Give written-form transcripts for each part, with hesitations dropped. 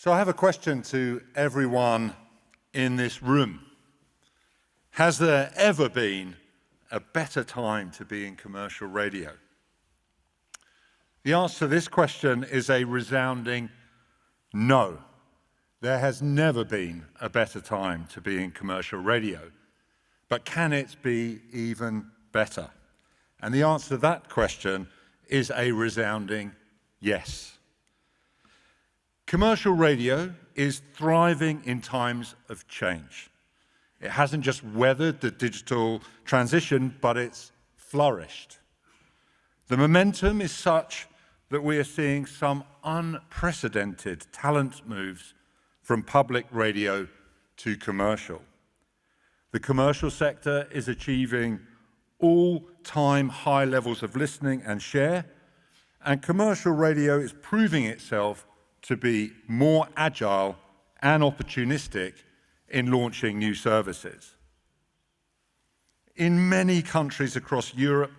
So I have a question to everyone in this room. Has there ever been a better time to be in commercial radio? The answer to this question is a resounding no. There has never been a better time to be in commercial radio. But can it be even better? And the answer to that question is a resounding yes. Commercial radio is thriving in times of change. It hasn't just weathered the digital transition, but it's flourished. The momentum is such that we are seeing some unprecedented talent moves from public radio to commercial. The commercial sector is achieving all-time high levels of listening and share, and commercial radio is proving itself to be more agile and opportunistic in launching new services. In many countries across Europe,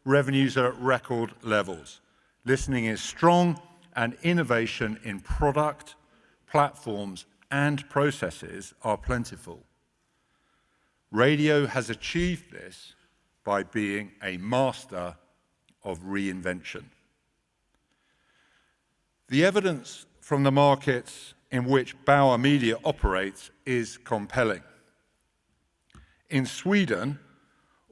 revenues are at record levels. Listening is strong, and innovation in product, platforms, and processes are plentiful. Radio has achieved this by being a master of reinvention. The evidence from the markets in which Bauer Media operates is compelling. In Sweden,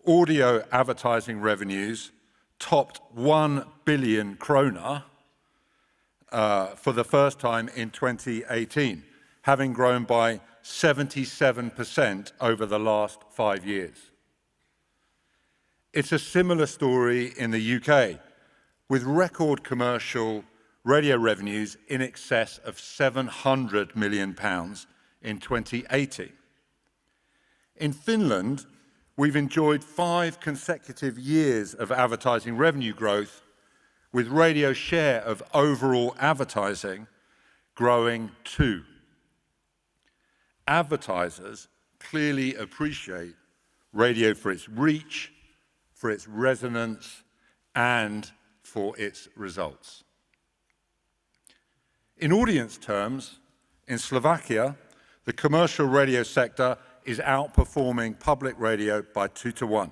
audio advertising revenues topped 1 billion krona for the first time in 2018, having grown by 77% over the last 5 years. It's a similar story in the UK, with record commercial radio revenues in excess of £700 million in 2018. In Finland, we've enjoyed 5 consecutive years of advertising revenue growth, with radio share of overall advertising growing too. Advertisers clearly appreciate radio for its reach, for its resonance, and for its results. In audience terms, in Slovakia, the commercial radio sector is outperforming public radio by 2 to 1.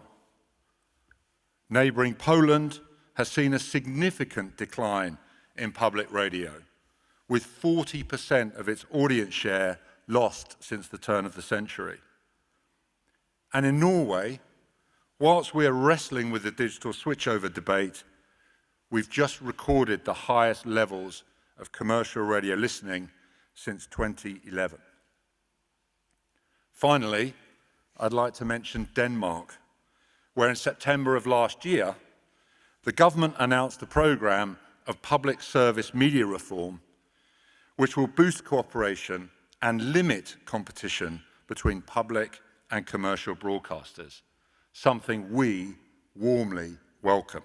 Neighbouring Poland has seen a significant decline in public radio, with 40% of its audience share lost since the turn of the century. And in Norway, whilst we are wrestling with the digital switchover debate, we've just recorded the highest levels of commercial radio listening since 2011. Finally, I'd like to mention Denmark, where in September of last year, the government announced a programme of public service media reform, which will boost cooperation and limit competition between public and commercial broadcasters, something we warmly welcome.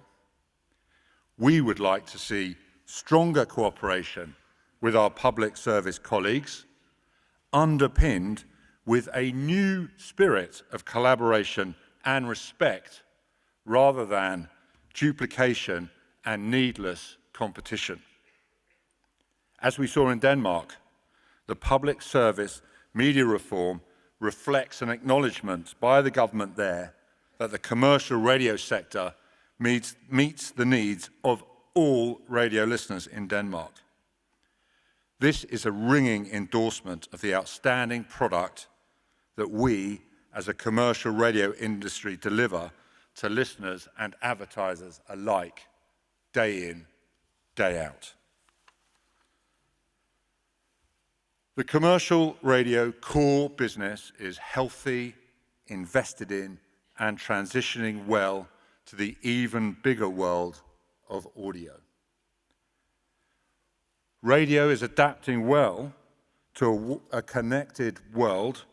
We would like to see stronger cooperation with our public service colleagues, underpinned with a new spirit of collaboration and respect, rather than duplication and needless competition. As we saw in Denmark, the public service media reform reflects an acknowledgement by the government there that the commercial radio sector meets the needs of all radio listeners in Denmark. This is a ringing endorsement of the outstanding product that we, as a commercial radio industry, deliver to listeners and advertisers alike, day in, day out. The commercial radio core business is healthy, invested in, and transitioning well to the even bigger world of audio. Radio is adapting well to a connected world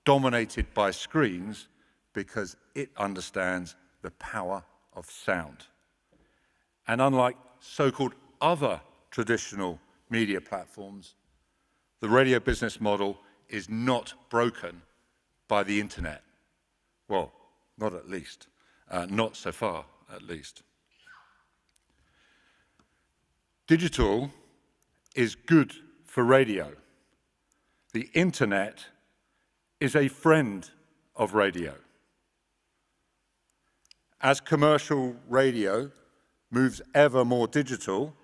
dominated by screens because it understands the power of sound. And unlike so-called other traditional media platforms, the radio business model is not broken by the internet. Well, not at least, not so far at least. Digital is good for radio, The internet is a friend of radio. As commercial radio moves ever more digital,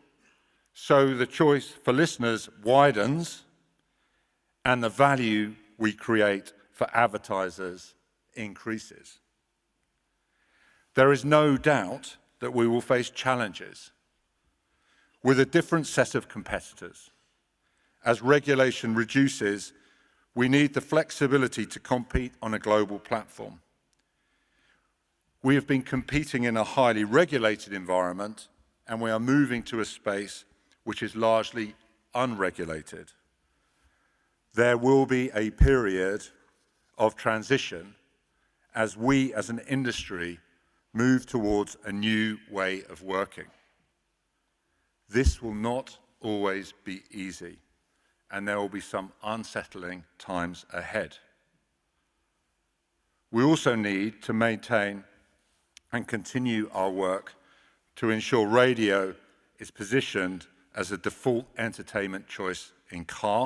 so the choice for listeners widens and the value we create for advertisers increases. There is no doubt that we will face challenges with a different set of competitors. As regulation reduces, we need the flexibility to compete on a global platform. We have been competing in a highly regulated environment, and we are moving to a space which is largely unregulated. There will be a period of transition as we as an industry move towards a new way of working. This will not always be easy, and there will be some unsettling times ahead. We also need to maintain and continue our work to ensure radio is positioned as a default entertainment choice in car,